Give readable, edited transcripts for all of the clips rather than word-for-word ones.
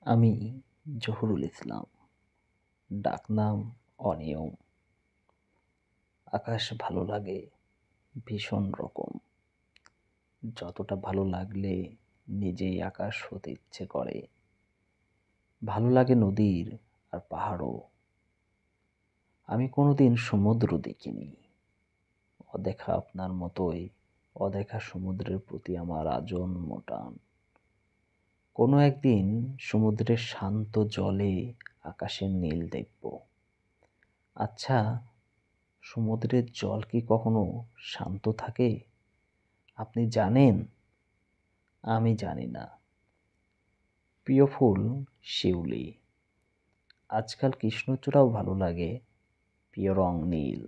আমি জহুরুল ইসলাম, ডাকনাম অনিয়ম। আকাশ ভালো লাগে ভীষণ রকম, যতটা ভালো লাগলে নিজেই আকাশ হতে ইচ্ছে করে। ভালো লাগে নদীর আর পাহাড়ও। আমি কোনোদিন সমুদ্র দেখিনি, অদেখা আপনার মতোই অদেখা সমুদ্রের প্রতি আমার আজন্ম টান। কোনো একদিন সমুদ্রের শান্ত জলে আকাশের নীল দেখব। আচ্ছা, সমুদ্রের জল কি কখনো শান্ত থাকে? আপনি জানেন? আমি জানি না। প্রিয় ফুল শিউলি। আজকাল কৃষ্ণচূড়াও ভালো লাগে। প্রিয় রং নীল,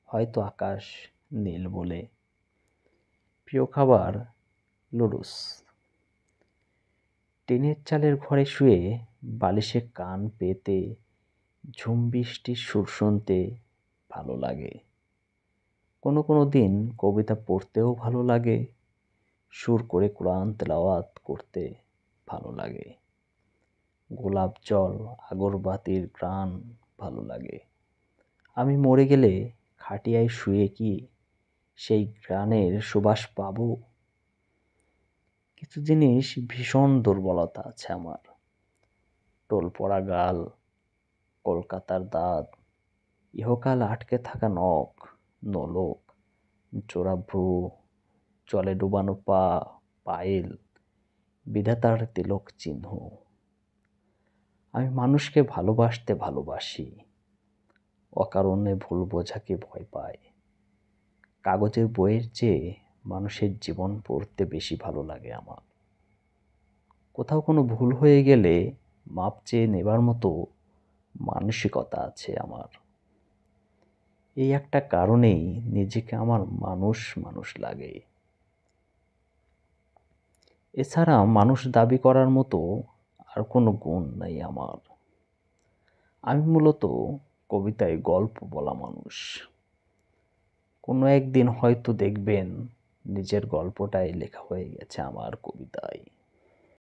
হয়তো আকাশ নীল বলে। প্রিয় খাবার লুডুস। টিনের চালের ঘরে শুয়ে বালিশে কান পেতে ঝুম বৃষ্টির সুর শুনতে ভালো লাগে। কোনো কোনো দিন কবিতা পড়তেও ভালো লাগে। সুর করে কোরআন তেলাওয়াত করতে ভালো লাগে। গোলাপ জল, আগরবাতির ঘ্রাণ ভালো লাগে। আমি মরে গেলে খাটিয়ায় শুয়ে কি সেই ঘ্রাণের সুবাস পাবো? কিছু জিনিস ভীষণ দুর্বলতা আছে আমার। টোল পড়া গাল, কলকাতার দাঁত, ইহকাল আটকে থাকা নখ, নোলক, জোড়া ভ্রু, জলে ডুবানো পা, পায়েল, বিধাতার তিলক চিহ্ন। আমি মানুষকে ভালোবাসতে ভালোবাসি, অকারণে ভুল বোঝাকে ভয় পাই। কাগজের বইয়ের চেয়ে মানুষের জীবন পড়তে বেশি ভালো লাগে আমার। কোথাও কোনো ভুল হয়ে গেলে মাপ চেয়ে নেবার মতো মানসিকতা আছে আমার। এই একটা কারণেই নিজেকে আমার মানুষ মানুষ লাগে। এছাড়া মানুষ দাবি করার মতো আর কোনো গুণ নাই আমার। আমি মূলত কবিতায় গল্প বলা মানুষ। কোনো একদিন হয়তো দেখবেন নিজের গল্পটাই লেখা হয়ে গেছে আমার কবিতায়।